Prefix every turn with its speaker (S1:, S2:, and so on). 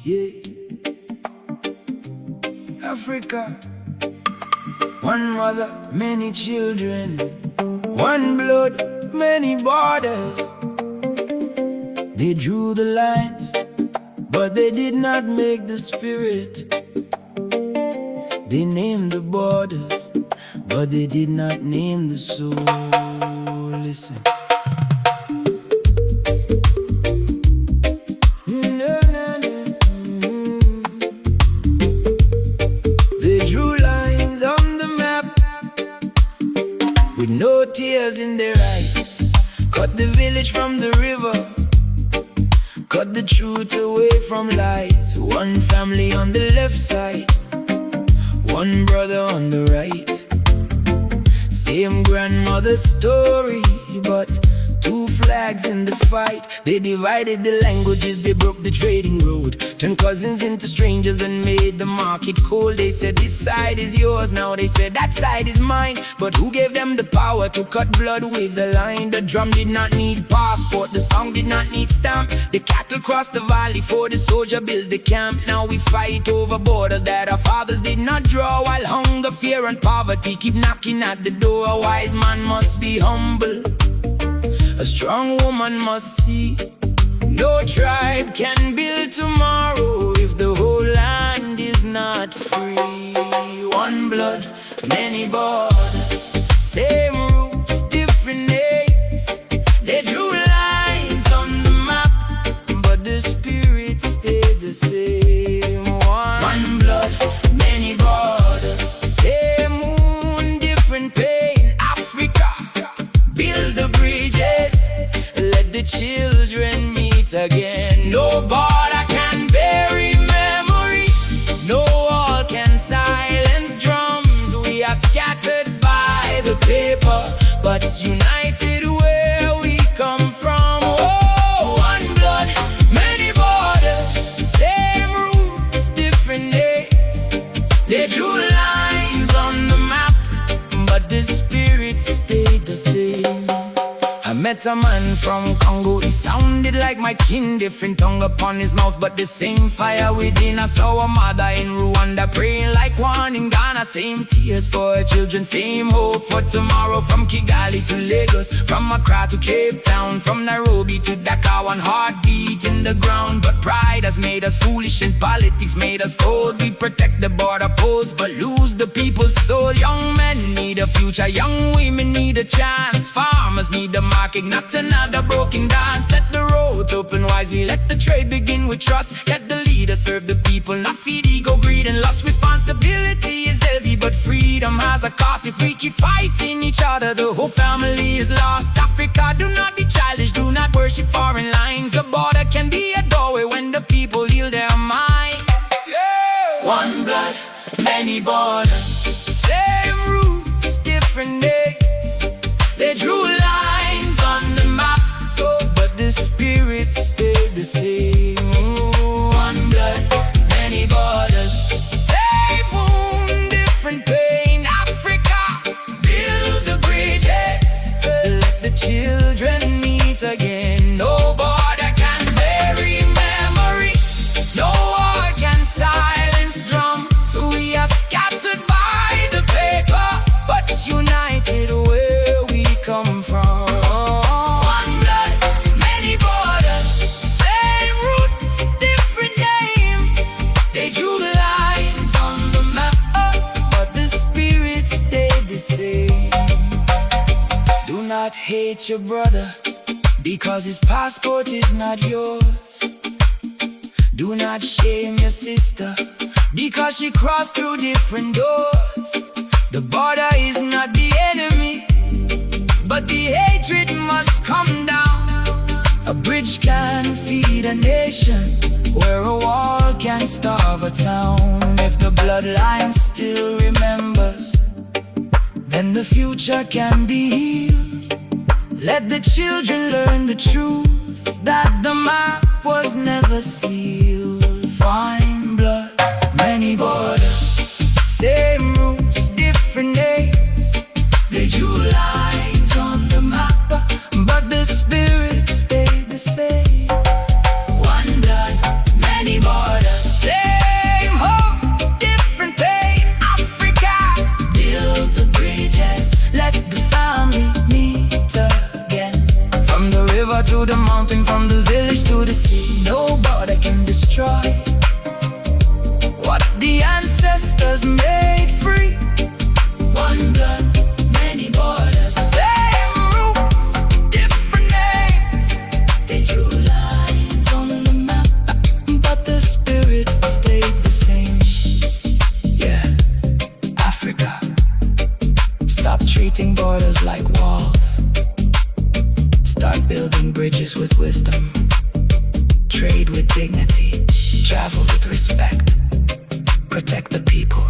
S1: Yeah. Africa, one mother, many children, one blood, many borders. They drew the lines, but they did not make the spirit. They named the borders, but they did not name the soul. Listen. They drew lines on the map with no tears in their eyes. Cut the village from the river, cut the truth away from lies. One family on the left side, one brother on the right. Same grandmother's story, but two flags in the fight. They divided the languages, they broke the trading road, turned cousins into strangers and made the market cold. They said this side is yours, now they said that side is mine. But who gave them the power to cut blood with a line? The drum did not need passport, the song did not need stamp. The cattle crossed the valley for the soldier built the camp. Now we fight over borders that our fathers did not draw, while hunger, fear and poverty keep knocking at the door. A wise man must be humble, a strong woman must see. No tribe can build tomorrow if the whole land is not free. One blood, many borders, same roots, different names. They drew lines on the map, but the spirit stayed the same. One blood, many borders, same moon, different pain. Africa, build the bridges, let the children meet again. No border can bury memory, no wall can silence drums. We are scattered by the paper, but united where we come from. Oh, one blood, many borders, same roots, different days. They drew lines on the map, but the spirit stayed the same. I met a man from Congo, he sounded like my kin. Different tongue upon his mouth, but the same fire within. I saw a mother in Rwanda praying like one in Ghana. Same tears for her children, same hope for tomorrow. From Kigali to Lagos, from Accra to Cape Town, from Nairobi to Dakar, one heartbeat in the ground. But pride has made us foolish and politics made us cold. We protect the border post, but lose the people's soul. Young men need a future, young women need a chance. Farmers need a market, not another broken dance. Let the roads open wisely, let the trade begin with trust. Let the leaders serve the people, not feed ego, greed and lust. Responsibility is heavy, but freedom has a cost. If we keep fighting each other, the whole family is lost. Africa, do not be childish, do not worship foreign lines. A border can be a doorway when the people yield their mind. One blood, many borders, same roots, different days. They drew lines on the map, but the spirit stayed the same. One blood, many borders, same wound, different pain. Africa, build the bridges, let the children meet again. No border can bury memory, no war can silence drum. So we are scattered by the paper, but united where we come from. One blood, many borders, same roots, different names. They drew lines on the map, but the spirit stayed the same. Do not hate your brother because his passport is not yours. Do not shame your sister because she crossed through different doors. The border is not the enemy, but the hatred must come down. A bridge can feed a nation, where a wall can starve a town. If the bloodline still remembers, then the future can be healed. Let the children learn the truth, that the map was never sealed. Fine blood, many borders, same roots, different days. They drew lines on the map, but the spirit stayed the same. One blood, many borders. destroy what the ancestors made free. One blood, many borders, same roots, different names. They drew lines on the map, but the spirit stayed the same. Yeah, Africa, stop treating borders like walls. Start building bridges with wisdom. Trade with dignity, travel with respect, protect the people.